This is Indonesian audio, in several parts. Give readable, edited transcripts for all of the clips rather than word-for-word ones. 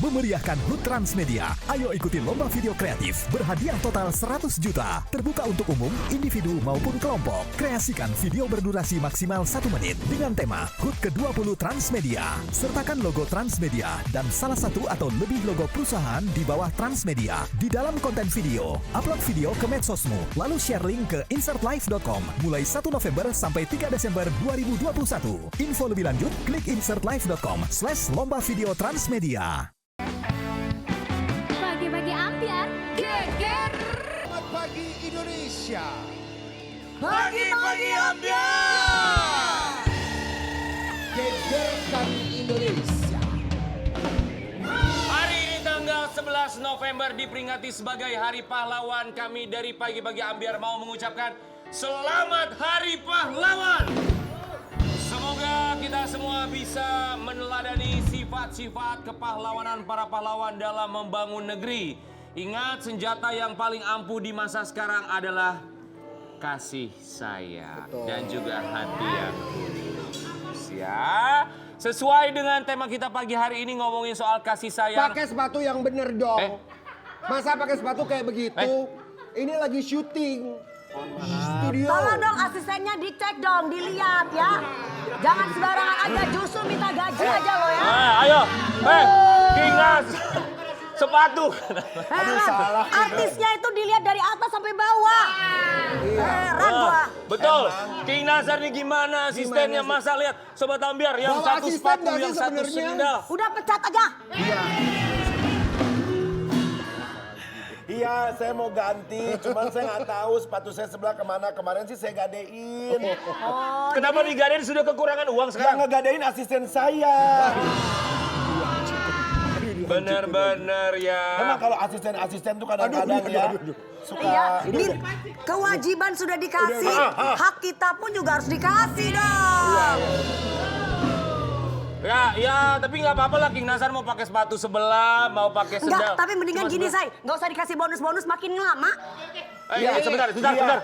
memeriahkan HUT Transmedia. Ayo ikuti lomba video kreatif berhadiah total 100 juta. Terbuka untuk umum, individu maupun kelompok. Kreasikan video berdurasi maksimal 1 menit dengan tema HUT ke-20 Transmedia. Sertakan logo Transmedia dan salah satu atau lebih logo perusahaan di bawah Transmedia di dalam konten video. Upload video ke medsosmu, lalu share link ke insertlive.com mulai 1 November sampai 3 Desember 2021. Info lebih lanjut, klik insertlive.com/lomba video Transmedia. Pagi-pagi ambiar, geger. Selamat pagi Indonesia. Pagi-pagi ambiar. Gegerkan Indonesia. Hari ini tanggal 11 November diperingati sebagai Hari Pahlawan. Kami dari Pagi-pagi Ambiar mau mengucapkan Selamat Hari Pahlawan. Semoga kita semua bisa meneladani sifat-sifat kepahlawanan para pahlawan dalam membangun negeri. Ingat, senjata yang paling ampuh di masa sekarang adalah kasih sayang dan juga hati yang tulus ya. Sesuai dengan tema kita pagi hari ini ngomongin soal kasih sayang. Pakai sepatu yang bener dong. Masa pakai sepatu kayak begitu? Ini lagi syuting. Studio. Tolong dong asistennya dicek dong, dilihat ya. Jangan sembarangan aja, justru minta gaji aja lo ya. Ayo, Kingas, sepatu. salah. Artisnya itu dilihat dari atas sampai bawah. Heran gua. Betul. King Nazar nih gimana asistennya? Masa lihat Sobat Ambiar yang Bawa satu asisten sepatu, nggak yang sih satu sebenarnya? sendal. Udah pecat aja. Iya, saya mau ganti, cuman saya nggak tahu sepatu saya sebelah kemana. Kemarin sih saya gadein. Kenapa digadein sudah kekurangan uang Yang sekarang? ngegadein asisten saya. Bener-bener ya. Emang kalau asisten-asisten tuh kadang-kadang ya suka. Iya, kewajiban sudah dikasih, hak kita pun juga harus dikasih dong. Ya, tapi nggak apa-apa lah King Nazar mau pakai sepatu sebelah, mau pakai Enggak, sendal. tapi mendingan Cuma gini sebelah. say, nggak usah dikasih bonus-bonus makin lama. Sebentar. Iya.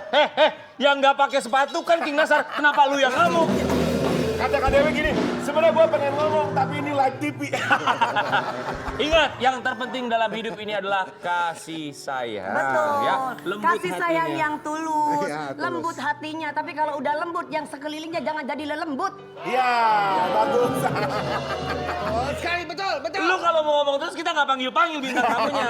Yang nggak pakai sepatu kan King Nazar. Kenapa lu yang ngamuk? Kata Kak Dewi gini, sebenarnya gue pengen ngomong tapi ini live TV. Ingat, yang terpenting dalam hidup ini adalah kasih sayang. Betul. Ya, lembut Kasih sayang hatinya. yang tulus, Iya, tulus. lembut hatinya. Tapi kalau udah lembut, yang sekelilingnya jangan jadi lelembut. Iya, bagus. Oh, sekali betul. Lu kalau mau ngomong terus kita nggak panggil-panggil bintang tamunya,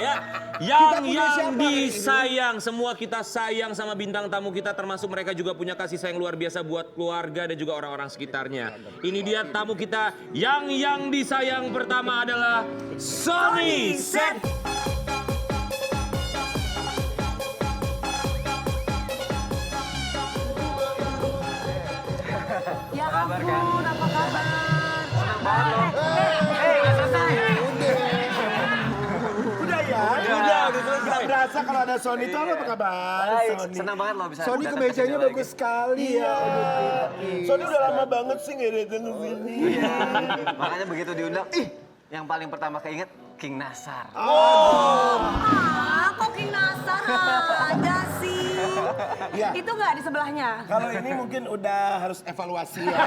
ya. punya siapa hari ini? Disayang, semua kita sayang sama bintang tamu kita, termasuk mereka juga punya kasih sayang luar biasa buat keluarga dan juga orang-orang sekitarnya. Ini dia tamu kita yang disayang pertama adalah Sony Set. Ya ampun, apa kabar? Udah ya? Udah selesai. Berasa kalau ada Sony itu apa kabar? Sony. Senang banget loh bisa Sony datang ke kemejanya sini bagus sekali ya. Sony udah lama banget sih nggak datang ke sini. lagi. Makanya begitu diundang, yang paling pertama keinget King Nazar. Kok King Nazar aja sih? Iya. Itu nggak di sebelahnya? Kalau ini mungkin udah harus evaluasi ya.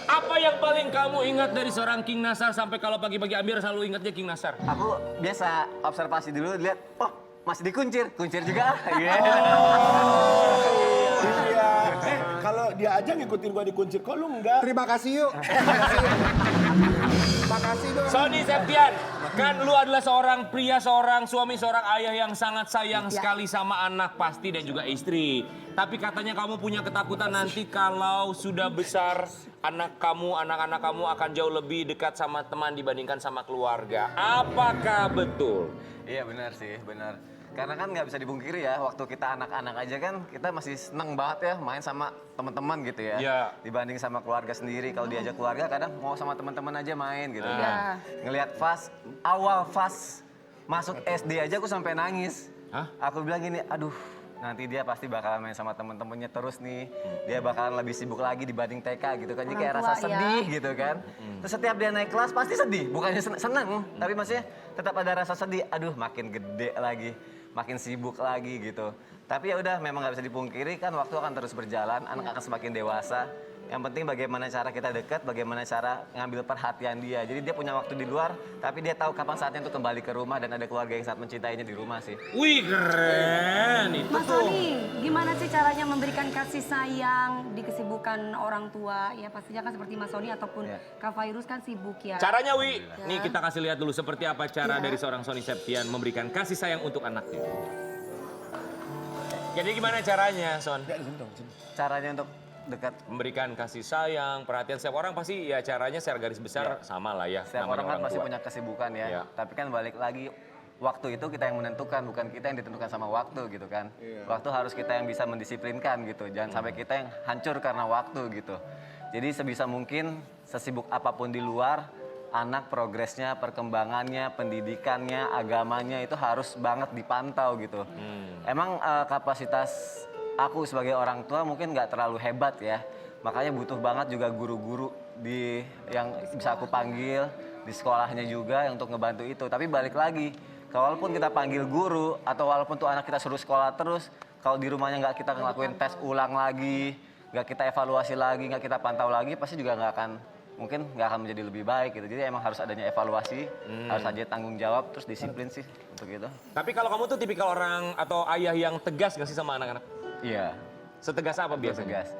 Apa yang paling kamu ingat dari seorang King Nazar sampai kalau pagi-pagi Ambiar selalu ingatnya King Nazar? Aku biasa observasi dulu, lihat, oh masih dikuncir, kuncir juga. Iya. Iya. Kalau dia aja ngikutin gua dikuncir, kok lu enggak? Terima kasih yuk. Makasih dong. Sony Septian, kan lu adalah seorang pria, seorang suami, seorang ayah yang sangat sayang sekali sama anak pasti dan juga istri. Tapi katanya kamu punya ketakutan nanti kalau sudah besar anak-anak kamu akan jauh lebih dekat sama teman dibandingkan sama keluarga. Apakah betul? Iya benar sih, benar. Karena kan nggak bisa dipungkiri ya, waktu kita anak-anak aja kan kita masih seneng banget ya main sama teman-teman gitu ya. Iya. Dibanding sama keluarga sendiri, kalau diajak keluarga kadang mau sama teman-teman aja main gitu Iya. kan. Ngelihat awal Fas masuk SD aja aku sampai nangis. Hah? Aku bilang gini, aduh nanti dia pasti bakalan main sama temen-temennya terus nih. Dia bakalan lebih sibuk lagi dibanding TK gitu kan. Jadi kayak Orang rasa tua, sedih gitu kan. Terus setiap dia naik kelas pasti sedih. Bukannya seneng, tapi maksudnya tetap ada rasa sedih. Aduh makin gede lagi, makin sibuk lagi gitu. Tapi ya udah memang nggak bisa dipungkiri kan waktu akan terus berjalan. Anak akan semakin dewasa. Yang penting bagaimana cara kita dekat, bagaimana cara ngambil perhatian dia. Jadi dia punya waktu di luar, tapi dia tahu kapan saatnya untuk kembali ke rumah dan ada keluarga yang sangat mencintainya di rumah sih. Wih keren itu Mas tuh. Sony, gimana sih caranya memberikan kasih sayang di kesibukan orang tua? Ya pastinya kan seperti Mas Sony ataupun Kak Fairuz kan sibuk ya. Caranya Wi, nih kita kasih lihat dulu seperti apa cara dari seorang Sony Septian memberikan kasih sayang untuk anaknya. Jadi gimana caranya Son? Caranya untuk dekat. Memberikan kasih sayang, perhatian setiap orang pasti ya caranya secara garis besar sama lah ya. Setiap namanya orang kan pasti tua. punya kesibukan ya. Iya. Tapi kan balik lagi, waktu itu kita yang menentukan, bukan kita yang ditentukan sama waktu gitu kan. Waktu harus kita yang bisa mendisiplinkan gitu. Jangan sampai kita yang hancur karena waktu gitu. Jadi sebisa mungkin sesibuk apapun di luar, anak progresnya, perkembangannya, pendidikannya, agamanya itu harus banget dipantau gitu. Emang kapasitas aku sebagai orang tua mungkin nggak terlalu hebat ya. Makanya butuh banget juga guru-guru yang bisa aku panggil di sekolahnya juga untuk ngebantu itu. Tapi balik lagi, walaupun kita panggil guru atau walaupun tuh anak kita suruh sekolah terus, kalau di rumahnya nggak kita ngelakuin tes ulang lagi, nggak kita evaluasi lagi, nggak kita pantau lagi, pasti juga nggak akan menjadi lebih baik gitu. Jadi emang harus adanya evaluasi, harus ada tanggung jawab, terus disiplin sih untuk itu. Tapi kalau kamu tuh tipikal orang atau ayah yang tegas gak sih sama anak-anak? Iya. Setegas apa biasanya? Tegas.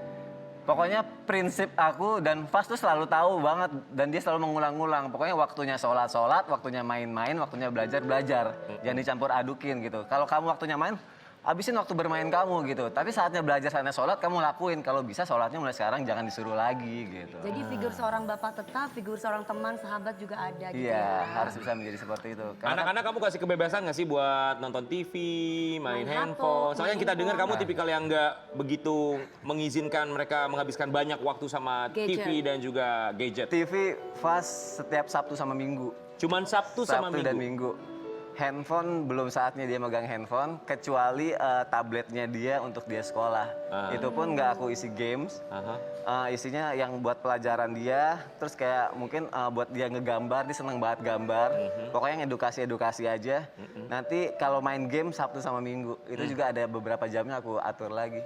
Pokoknya prinsip aku dan Fas tuh selalu tahu banget dan dia selalu mengulang-ulang. Pokoknya waktunya sholat, waktunya main-main, waktunya belajar. Jangan dicampur adukin gitu. Kalau kamu waktunya main, habisin waktu bermain kamu gitu. Tapi saatnya belajar sana sholat, kamu lakuin. Kalau bisa sholatnya mulai sekarang jangan disuruh lagi gitu. Jadi figur seorang bapak tetap, figur seorang teman, sahabat juga ada gitu Iya, ya. harus bisa menjadi seperti itu. Karena Anak-anak kamu kasih kebebasan gak sih buat nonton TV, main handphone? Soalnya yang kita dengar kamu tipikal yang nggak begitu mengizinkan mereka menghabiskan banyak waktu sama TV dan juga gadget. TV Fas setiap Sabtu sama Minggu. Cuman Sabtu sama Minggu. Dan Minggu. Handphone belum saatnya dia megang handphone, kecuali tabletnya dia untuk dia sekolah. Itu pun nggak aku isi games, isinya yang buat pelajaran dia, terus kayak mungkin buat dia ngegambar, dia seneng banget gambar. Pokoknya yang edukasi aja. Nanti kalau main game Sabtu sama Minggu, itu juga ada beberapa jamnya aku atur lagi.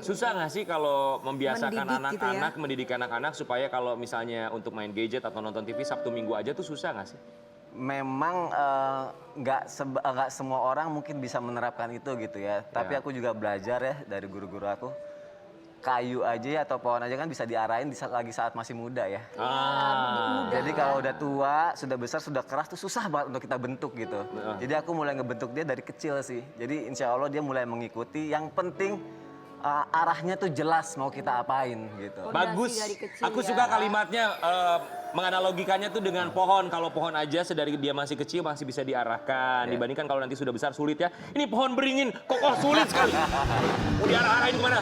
Susah nggak sih kalau membiasakan Mendidik gitu anak-anak, mendidik anak-anak supaya kalau misalnya untuk main gadget atau nonton TV Sabtu Minggu aja tuh susah nggak sih? Memang nggak semua orang mungkin bisa menerapkan itu gitu ya. Tapi aku juga belajar ya dari guru-guru aku. Kayu aja atau pohon aja kan bisa diarahin lagi saat masih muda ya. Jadi kalau udah tua, sudah besar, sudah keras tuh susah banget untuk kita bentuk gitu. Jadi aku mulai ngebentuk dia dari kecil sih. Jadi insya Allah dia mulai mengikuti. Yang penting arahnya tuh jelas mau kita apain gitu. Bagus. dari kecil Aku ya. suka kalimatnya menganalogikannya tuh dengan pohon. Kalau pohon aja sedari dia masih kecil masih bisa diarahkan. Dibandingkan kalau nanti sudah besar sulit ya. Ini pohon beringin, kokoh sulit sekali. Mau diarahin kemana?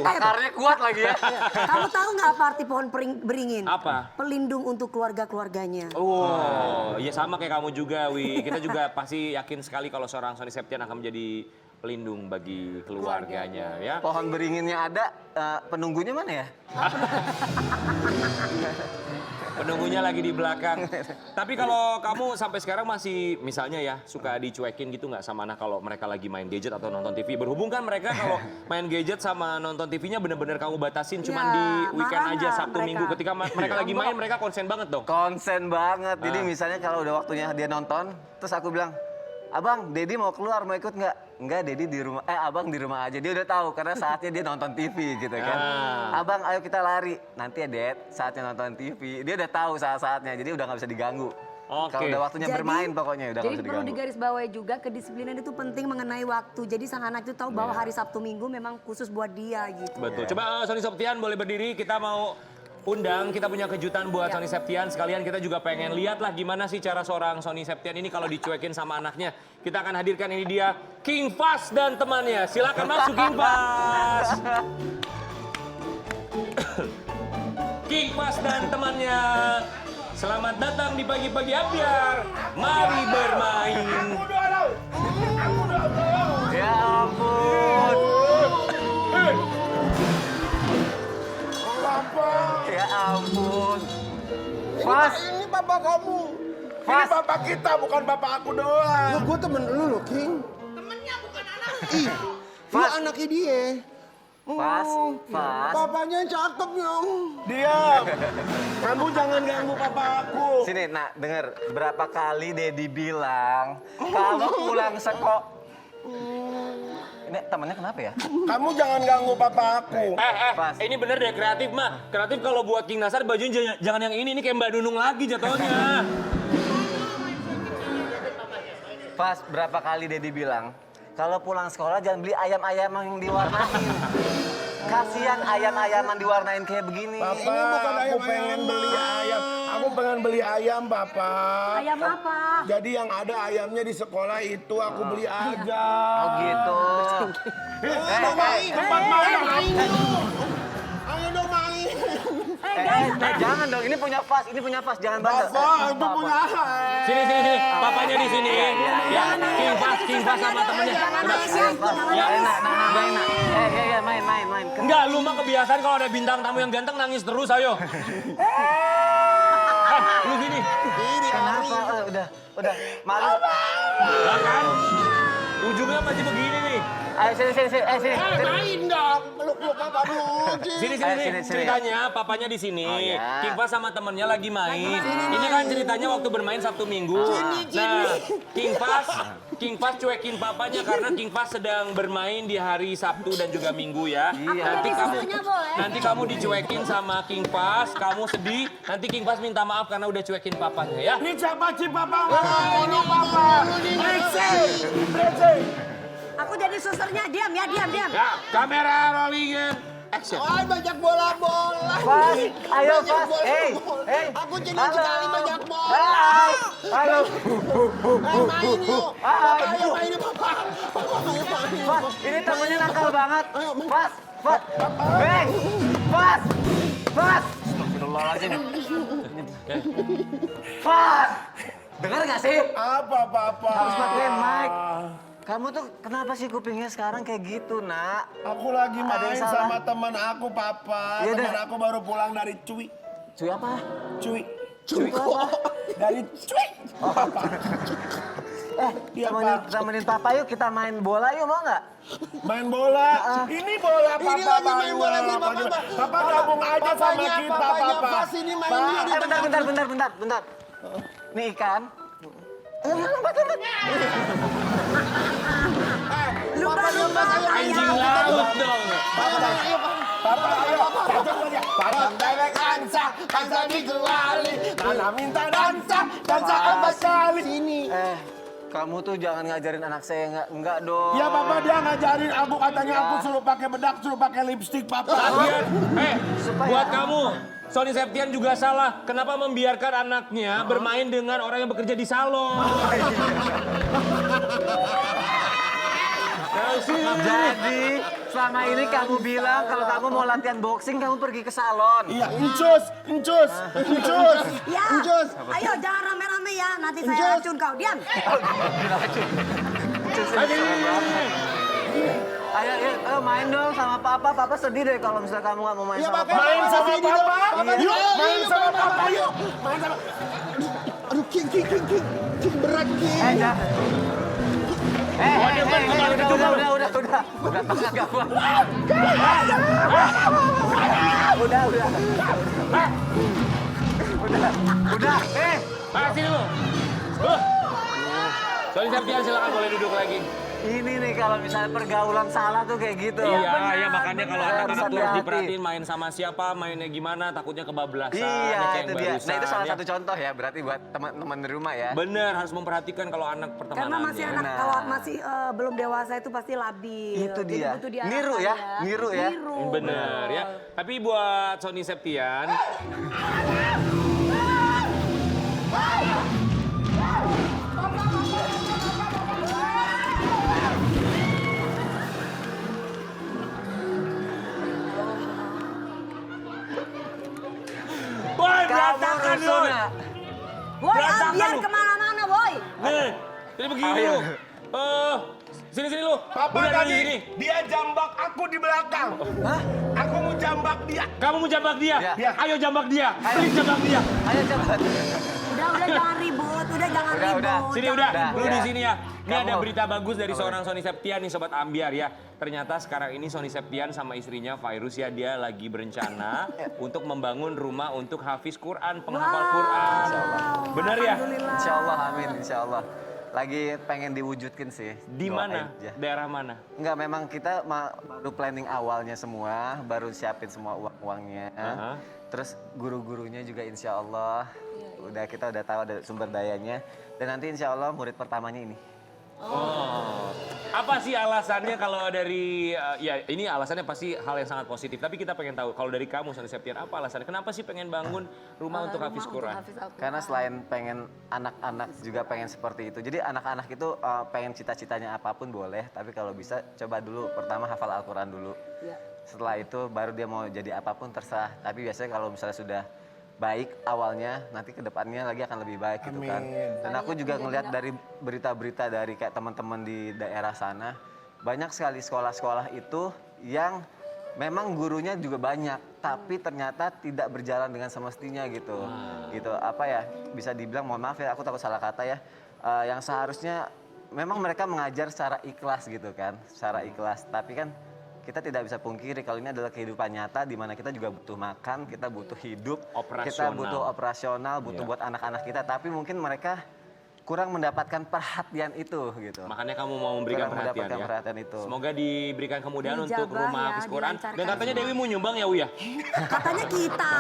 Akarnya kuat lagi ya. Kamu tahu nggak apa arti pohon beringin? Apa? Pelindung untuk keluarga-keluarganya. Oh, ya sama kayak kamu juga, Wi. Kita juga pasti yakin sekali kalau seorang Sony Septian akan menjadi pelindung bagi keluarganya, ya. Pohon beringinnya ada, penunggunya mana ya? Penunggunya lagi di belakang. Tapi kalau kamu sampai sekarang masih misalnya ya suka dicuekin gitu nggak sama anak kalau mereka lagi main gadget atau nonton TV? Berhubung kan mereka kalau main gadget sama nonton TV-nya bener-bener kamu batasin cuman Ya, di weekend marah aja nggak Sabtu mereka? Minggu ketika mereka lagi main mereka konsen banget dong. Konsen banget. Jadi misalnya kalau udah waktunya dia nonton, terus aku bilang, Abang, Dedi mau keluar, mau ikut nggak? Enggak, Dedi di rumah. Abang di rumah aja. Dia udah tahu karena saatnya dia nonton TV gitu kan. Abang, ayo kita lari. Nanti ya, Ded, saatnya nonton TV. Dia udah tahu saat-saatnya, jadi udah nggak bisa diganggu. Kalau udah waktunya bermain pokoknya udah nggak Jadi bisa perlu diganggu. digarisbawahi juga kedisiplinan itu penting mengenai waktu. Jadi sang anak itu tahu bahwa hari Sabtu Minggu memang khusus buat dia gitu. Betul. Coba Sony Septian boleh berdiri, kita mau undang, kita punya kejutan buat Sony Septian. Sekalian kita juga pengen lihat lah gimana sih cara seorang Sony Septian ini kalau dicuekin sama anaknya. Kita akan hadirkan ini dia, King Fas dan temannya. Silakan masuk King Fas. King Fas dan temannya. Selamat datang di pagi-pagi Ambiar. Mari bermain. Ya ampun. Ya ampun. Fas. Ini bapak kamu. Ini bapak kita, bukan bapak aku doang. Gue temen lu loh, King. Temennya bukan anak. Ih, lu anaknya dia. Fas. Papanya yang cakep Nyong. Diam. Kamu jangan ganggu papa aku. Sini, nak, denger. Berapa kali Dedi bilang kalau pulang sekolah. Ini temannya kenapa ya? Kamu jangan ganggu papa aku. Pas. Ini bener deh kreatif mah. Kreatif kalau buat King Nasar bajunya jangan yang ini kayak Mbak Nunung lagi jatuhnya. Pas, berapa kali Dedi bilang kalau pulang sekolah jangan beli ayam-ayam yang diwarnain. Kasihan ayam-ayaman diwarnain kayak begini. Papa, Ini bukan aku ayam-ayaman. pengen beli ayam. Aku pengen beli ayam, Papa. Ayam apa? Jadi yang ada ayamnya di sekolah itu aku beli aja. Oh gitu. Mau main. Tempat main. Ayo dong main. Jangan dong, ini punya Fas, jangan banget. Papa, itu punya Sini. Papanya di sini. Ya, King Fas sama temennya. Ya, enak. Ya, main. Enggak, lu mah kebiasaan kalau ada bintang tamu yang ganteng nangis terus, ayo. Lu sini. Kenapa? Udah. Malu. Ya kan? Ujungnya masih begini nih. Ayo, sini. Main dong. Peluk-peluk papa dulu. Sini. Ceritanya papanya di sini. Oh, ya. King Fas sama temennya lagi main. Ini kan ceritanya waktu bermain Sabtu Minggu. Nah, King Fas cuekin papanya karena King Fas sedang bermain di hari Sabtu dan juga Minggu ya. Iya. Nanti kamu dicuekin sama King Fas, kamu sedih. Nanti King Fas minta maaf karena udah cuekin papanya ya. Ini siapa sih Papa? Ini Papa. Brengsek. Aku jadi susternya, diam. Ya, kamera rolling action. Ay, banyak bola-bola. Fas, ayo Banyak Fas. bola-bola. Hey. Aku jadi Halo. sekali banyak bola. Halo. Main yuk. Ayo main papa. Main. Fas, ini temennya nakal banget. Ayo, main. Fas. Hey, Fas. Astagfirullahaladzim. Fas. Dengar gak sih? Apa Papa? Harus pakai mic. Kamu tuh kenapa sih kupingnya sekarang kayak gitu, nak? Aku lagi Ada yang main salah? sama teman aku, Papa. Iya, Teman dah. aku baru pulang dari Cuy. Cuy apa? Cuy. Cuy apa? Dari Cuy. Papa. Iya, Temenin papa yuk kita main bola yuk, mau nggak? Main bola. Ini bola Papa. Ini lagi main bola nih, Papa. Papa gabung aja sama kita, Papanya Papa. Fas ini main dia di Bentar. Nih ikan. Anjing laut dong. Papa, ayo. Padang bebek ansa, kansa dikeluali. Mana minta dansa apa sekali. Sini. Kamu tuh jangan ngajarin anak saya enggak dong. Ya Papa, dia ngajarin aku, katanya aku suruh pakai bedak, suruh pakai lipstik, Papa. Lagian, buat kamu, Sony Septian juga salah. Kenapa membiarkan anaknya bermain dengan orang yang bekerja di salon? Jadi selama ini kamu bilang kalau kamu mau latihan boxing kamu pergi ke salon. Iya, encus. Ya, ayo jangan rame-rame ya, nanti saya racun kau, diam. Ayo main dong sama papa. Papa sedih deh kalau misalnya kamu nggak mau main sama papa. Main sama Papa. Yuk, main sama Papa, yuk. Aduh, King, berat King. Udah. Tangan gak kuat. Udah. Sini lu. Sony Septian silakan boleh duduk lagi. Ini nih kalau misalnya pergaulan salah tuh kayak gitu. Iya, makanya kalau anak-anak Harus tuh harus hati-hati. diperhatiin main sama siapa, mainnya gimana, takutnya kebablasan. Iya, kayak itu yang dia. barusan, Nah, itu salah ya. satu contoh ya, berarti buat teman-teman di rumah ya. Bener, harus memperhatikan kalau anak pertemanannya. Karena masih anak, kalau masih belum dewasa itu pasti labil. Itu Jadi dia. butuh Niru ya, niru ya. Bener ya. Tapi buat Sony Septian, boy, berantakan rusuh, boy. Nak. Boy, Berantakan biar lu. kemana-mana, boy. Nih, jadi begini Ayo. lu. Sini lu. Papa Udah dari tadi sini. dia jambak aku di belakang. Hah? Aku mau jambak dia. Kamu mau jambak dia? Ya. Ayo jambak dia. Ayo. Please jambak dia. Ayo cepat. Udah jangan ribut, udah jangan ribut. udah. Sini udah, lu di Ya. sini ya. Ini ada Kamu. berita bagus dari seorang Sony Septian nih Sobat Ambiar ya. Ternyata sekarang ini Sony Septian sama istrinya Virus ya, dia lagi berencana untuk membangun rumah untuk hafiz Quran, penghafal Quran. Bener ya? Insya Allah, amin, insya Allah. Lagi pengen diwujudkin sih. Di Doain mana? aja. Daerah mana? Enggak, memang kita baru planning awalnya semua, baru siapin semua uang-uangnya. Terus guru-gurunya juga insya Allah, kita udah tahu ada sumber dayanya. Dan nanti insya Allah murid pertamanya ini. Oh. Apa sih alasannya kalau dari, ya ini alasannya pasti hal yang sangat positif. Tapi kita pengen tahu, kalau dari kamu Sony Septian, apa alasannya? Kenapa sih pengen bangun rumah untuk hafiz Quran? Karena selain pengen anak-anak juga pengen seperti itu. Jadi anak-anak itu pengen cita-citanya apapun boleh, tapi kalau bisa coba dulu pertama hafal Al-Quran dulu. Setelah itu baru dia mau jadi apapun terserah. Tapi biasanya kalau misalnya sudah baik awalnya, nanti kedepannya lagi akan lebih baik gitu kan. Dan aku juga ngelihat dari berita-berita dari kayak teman-teman di daerah sana, banyak sekali sekolah-sekolah itu yang memang gurunya juga banyak, tapi ternyata tidak berjalan dengan semestinya gitu. Gitu apa ya? Bisa dibilang, mohon maaf ya, aku takut salah kata ya. Yang seharusnya memang mereka mengajar secara ikhlas gitu kan, secara ikhlas. Tapi kan kita tidak bisa pungkiri kalau ini adalah kehidupan nyata di mana kita juga butuh makan, kita butuh hidup, kita butuh operasional, butuh buat anak-anak kita. Tapi mungkin mereka kurang mendapatkan perhatian itu gitu. Makanya kamu mau memberikan Kurang perhatian mendapatkan ya. perhatian itu. Semoga diberikan kemudahan Dijaga untuk rumah ya, hafiz Quran. Dan dilancarkan katanya semua. Dewi mau nyumbang ya Uya? Katanya kita.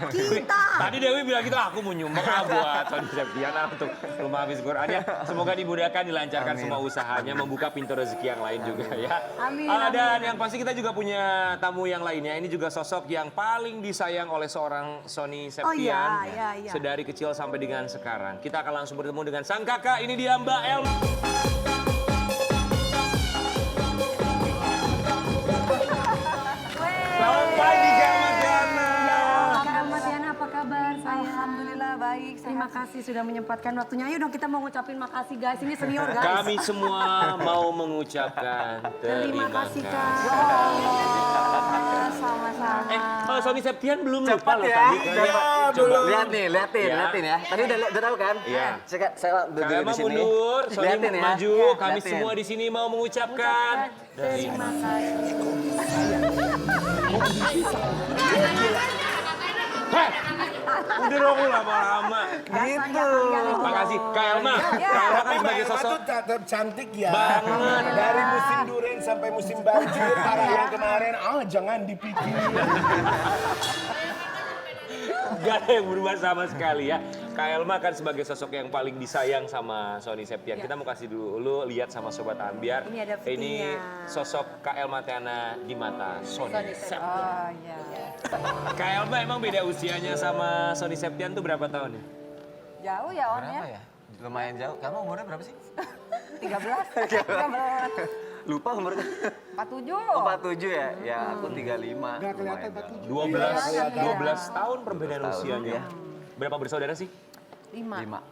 Kita. Tadi Dewi bilang gitu, aku mau nyumbang buat Sony Septian untuk rumah hafiz Quran ya. Semoga dimudahkan, dilancarkan semua usahanya, membuka pintu rezeki yang lain juga ya. Amin, Dan yang pasti kita juga punya tamu yang lainnya. Ini juga sosok yang paling disayang oleh seorang Sony Septian. iya. Sedari kecil sampai dengan sekarang. Kita akan langsung bertemu dengan sang kakak. Ini dia Mbak Elma. Selamat pagi Kak Matiana. Kak Matiana, apa kabar? Alhamdulillah baik. Terima kasih sudah menyempatkan waktunya. Ayo dong kita mau ngucapin makasih guys. Ini senior guys. Kami semua mau mengucapkan Terima kasih Kak. Sama-sama. Sony Septian belum lupa Cepat loh ya. tadi. Coba. Liatin ya. Tadi udah tahu kan? Iya. Saya duduk Kak di Elma sini. mundur, Sony Liatin ya. maju. Kami Liatin. semua di sini mau mengucapkan. Terima kasih. Heh, udah dong lama-lama. Gitu. Makasih Kak Elma. Kak Elma kan sebagai sosok tuh tetap cantik ya. banget. Dari musim durian sampai musim banjir, parah yang kemarin, jangan dipikir. Gak ada yang berubah sama sekali ya. Kak Elma kan sebagai sosok yang paling disayang sama Sony Septian. Kita mau kasih dulu lihat sama Sobat Ambiar. Ini ada Ini fittingnya. sosok Kak Elma Tiana di mata Sony Septian. Oh iya. Kak Elma emang beda usianya sama Sony Septian tuh berapa tahun ya? Jauh ya On Berapa ya? Lumayan jauh. Kamu umurnya berapa sih? 13. Lupa umurnya. 47. Oh, 47 ya? Ya, aku 35. Nggak kelihatan Lumayan 12 tahun perbedaan 12 tahun, usianya. ya. Berapa bersaudara sih? 5. 5.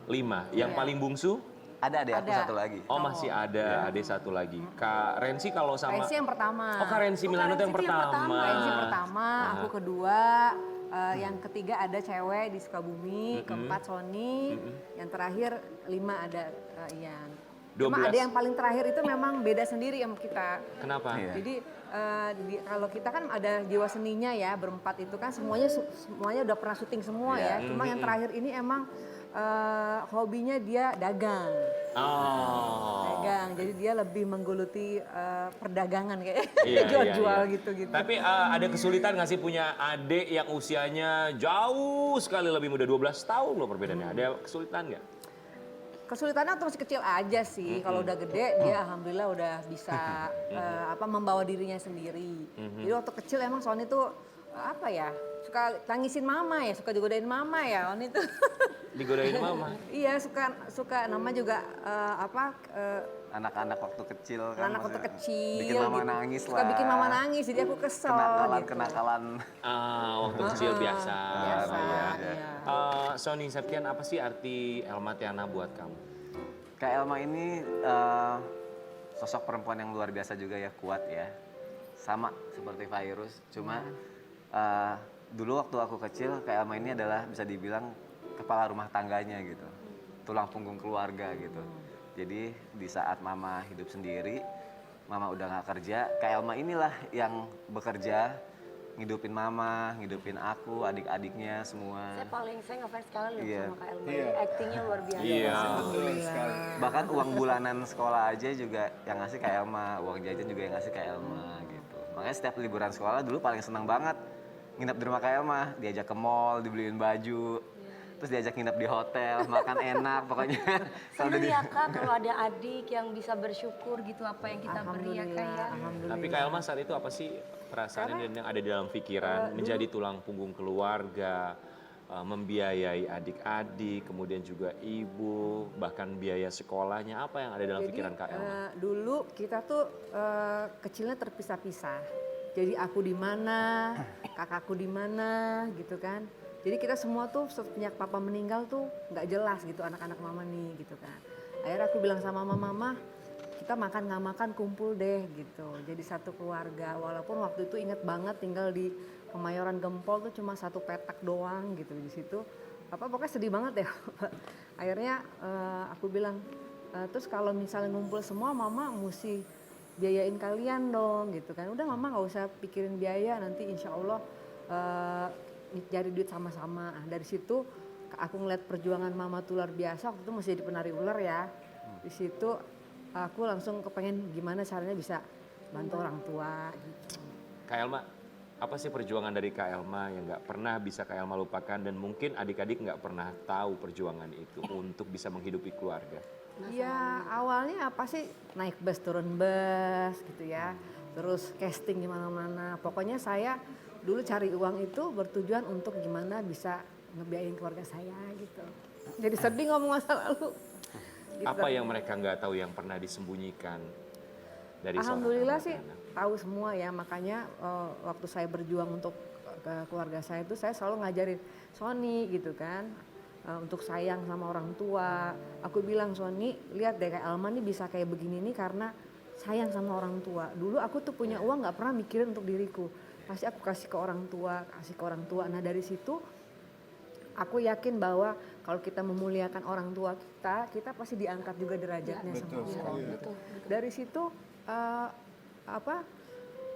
5. Yang paling bungsu? Ada adik aku Ada. satu lagi. Oh masih ada, adik satu lagi. Kak Rensi kalau sama... Rensi yang pertama. Oh Kak Rensi Milano tuh yang pertama. Rensi pertama, aku kedua, yang ketiga ada cewek di Sukabumi, keempat Sony, yang terakhir 5 ada Ian. Cuma 12. ada yang paling terakhir itu memang beda sendiri sama kita. Kenapa? Iya. Jadi kalau kita kan ada jiwa seninya ya, berempat itu kan semuanya udah pernah syuting semua ya. Cuma yang terakhir ini emang hobinya dia dagang. Oh. Dagang, jadi dia lebih menggeluti perdagangan kayak Iya, jual-jual iya. gitu-gitu. Tapi ada kesulitan nggak sih punya adik yang usianya jauh sekali lebih muda, 12 tahun loh perbedaannya. Ada kesulitan nggak? Kesulitannya waktu masih kecil aja sih. Kalau udah gede dia alhamdulillah udah bisa membawa dirinya sendiri. Jadi waktu kecil emang Sony tuh apa ya? Suka tangisin mama ya, suka digodain mama ya On itu. Digodain mama? Iya, suka nama juga Anak-anak waktu kecil kan. anak waktu maksudnya kecil bikin mama gitu. nangis Suka lah. bikin mama nangis, jadi aku kesel gitu. Kenakalan. Waktu kecil biasa. Biasa, Ya. iya. Sony Septian, apa sih arti Elma Tiana buat kamu? Kak Elma ini sosok perempuan yang luar biasa juga ya, kuat ya. Sama seperti Virus, cuma dulu waktu aku kecil Kak Elma ini adalah bisa dibilang kepala rumah tangganya gitu. tulang punggung keluarga gitu. Jadi di saat mama hidup sendiri, mama udah nggak kerja, Kak Elma inilah yang bekerja, ngidupin mama, ngidupin aku, adik-adiknya semua. Saya ngefans sekali loh Iya. sama Kak Elma. Actingnya luar biasa. Iya. Bahkan uang bulanan sekolah aja juga yang ngasih Kak Elma, uang jajan juga yang ngasih Kak Elma gitu. Makanya setiap liburan sekolah dulu paling senang banget nginep di rumah Kak Elma, diajak ke mall, dibeliin baju, terus diajak nginep di hotel, makan enak pokoknya. Senang ya Kak kalau ada adik yang bisa bersyukur gitu apa yang kita beri ya Kak ya. Tapi Kak Elma saat itu apa sih perasaannya dan yang ada di dalam pikiran menjadi tulang punggung keluarga, membiayai adik-adik, kemudian juga ibu, bahkan biaya sekolahnya, apa yang ada dalam pikiran Kak Elma? Dulu kita tuh kecilnya terpisah-pisah. Jadi aku di mana, kakakku di mana, gitu kan. Jadi kita semua tuh sejak papa meninggal tuh nggak jelas gitu anak-anak mama nih gitu kan. Akhirnya aku bilang sama mama, kita makan nggak makan kumpul deh gitu. Jadi satu keluarga. Walaupun waktu itu inget banget tinggal di Kemayoran Gempol tuh cuma satu petak doang gitu di situ. Pokoknya sedih banget ya. Akhirnya aku bilang, terus kalau misalnya ngumpul semua mama mesti biayain kalian dong gitu kan. Udah mama nggak usah pikirin biaya, nanti insya Allah cari duit sama-sama. Dari situ aku ngeliat perjuangan mama tuh luar biasa. Waktu itu masih jadi penari ular ya. Di situ aku langsung kepengen gimana caranya bisa bantu orang tua gitu. Kak Elma, apa sih perjuangan dari Kak Elma yang nggak pernah bisa Kak Elma lupakan dan mungkin adik-adik nggak pernah tahu perjuangan itu untuk bisa menghidupi keluarga? Ya awalnya apa sih naik bus turun bus gitu ya. Terus casting di mana-mana. Pokoknya saya dulu cari uang itu bertujuan untuk gimana bisa ngebiayain keluarga saya gitu. Jadi sedih ngomong masa lalu. Gitu. Apa yang mereka nggak tahu yang pernah disembunyikan dari Alhamdulillah seorang sih anak? tahu semua ya. Makanya waktu saya berjuang untuk ke keluarga saya itu saya selalu ngajarin Sony gitu kan. Untuk sayang sama orang tua. Aku bilang Sony, lihat deh kayak Elma nih bisa kayak begini nih karena sayang sama orang tua. Dulu aku tuh punya uang nggak pernah mikirin untuk diriku. Pasti aku kasih ke orang tua, kasih ke orang tua. Nah dari situ aku yakin bahwa kalau kita memuliakan orang tua kita pasti diangkat juga derajatnya sama Allah. Dari situ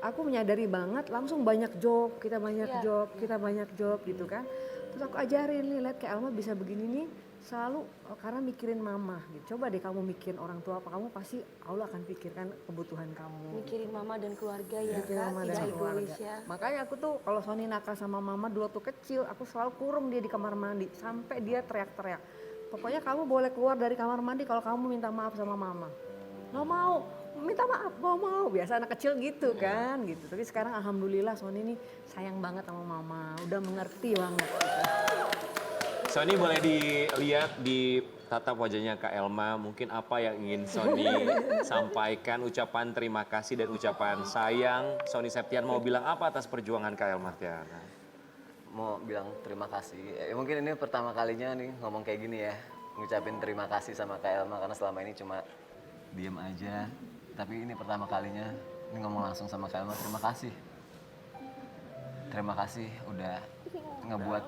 aku menyadari banget langsung banyak job, kita banyak job gitu kan. Terus aku ajarin nih, lihat kayak Alma bisa begini nih selalu karena mikirin mama gitu. Coba deh kamu mikirin orang tua apa, kamu pasti Allah akan pikirkan kebutuhan kamu. Mikirin mama dan keluarga ya Mikirin Kak, mama tidak dan keluarga. egois ya. Makanya aku tuh kalau Sony nakal sama mama dulu tuh kecil, aku selalu kurung dia di kamar mandi sampai dia teriak-teriak. Pokoknya kamu boleh keluar dari kamar mandi kalau kamu minta maaf sama mama. Nggak mau, minta maaf, nggak mau. Biasa anak kecil gitu kan gitu. Tapi sekarang alhamdulillah Sony ini sayang banget sama mama, udah mengerti banget gitu. Sony boleh dilihat di tatap wajahnya Kak Elma, mungkin apa yang ingin Sony sampaikan, ucapan terima kasih dan ucapan sayang. Sony Septian mau bilang apa atas perjuangan Kak Elma Tiana? Mau bilang terima kasih. Mungkin ini pertama kalinya nih ngomong kayak gini ya. Ngucapin terima kasih sama Kak Elma karena selama ini cuma diem aja. Tapi ini pertama kalinya ini ngomong langsung sama Kak Elma, terima kasih. Terima kasih udah ngebuat.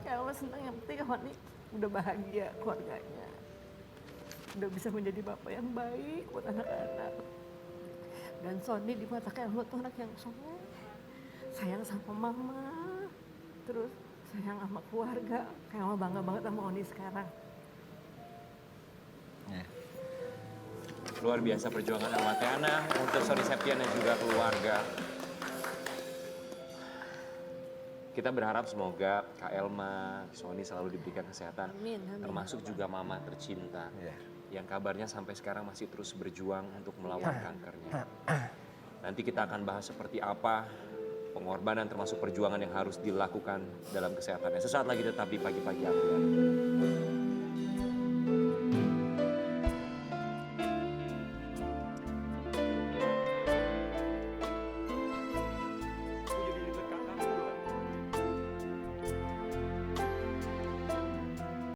Kak Elma senang, yang penting Elma nih udah bahagia keluarganya. Udah bisa menjadi bapak yang baik buat anak-anak. Dan Sony di mata Kak Elma tuh anak yang soleh. Sayang sama mama. Terus sayang sama keluarga. Kak Elma bangga banget sama Oni sekarang. Yeah. Luar biasa perjuangan Elma Tiana untuk Sony Septian dan juga keluarga. Kita berharap semoga Kak Elma, Sony selalu diberikan kesehatan. Amin, amin. Termasuk juga mama tercinta. Yeah. Yang kabarnya sampai sekarang masih terus berjuang untuk melawan kankernya. Nanti kita akan bahas seperti apa pengorbanan termasuk perjuangan yang harus dilakukan dalam kesehatannya. Sesaat lagi tetap di Pagi-Pagi Ambiar.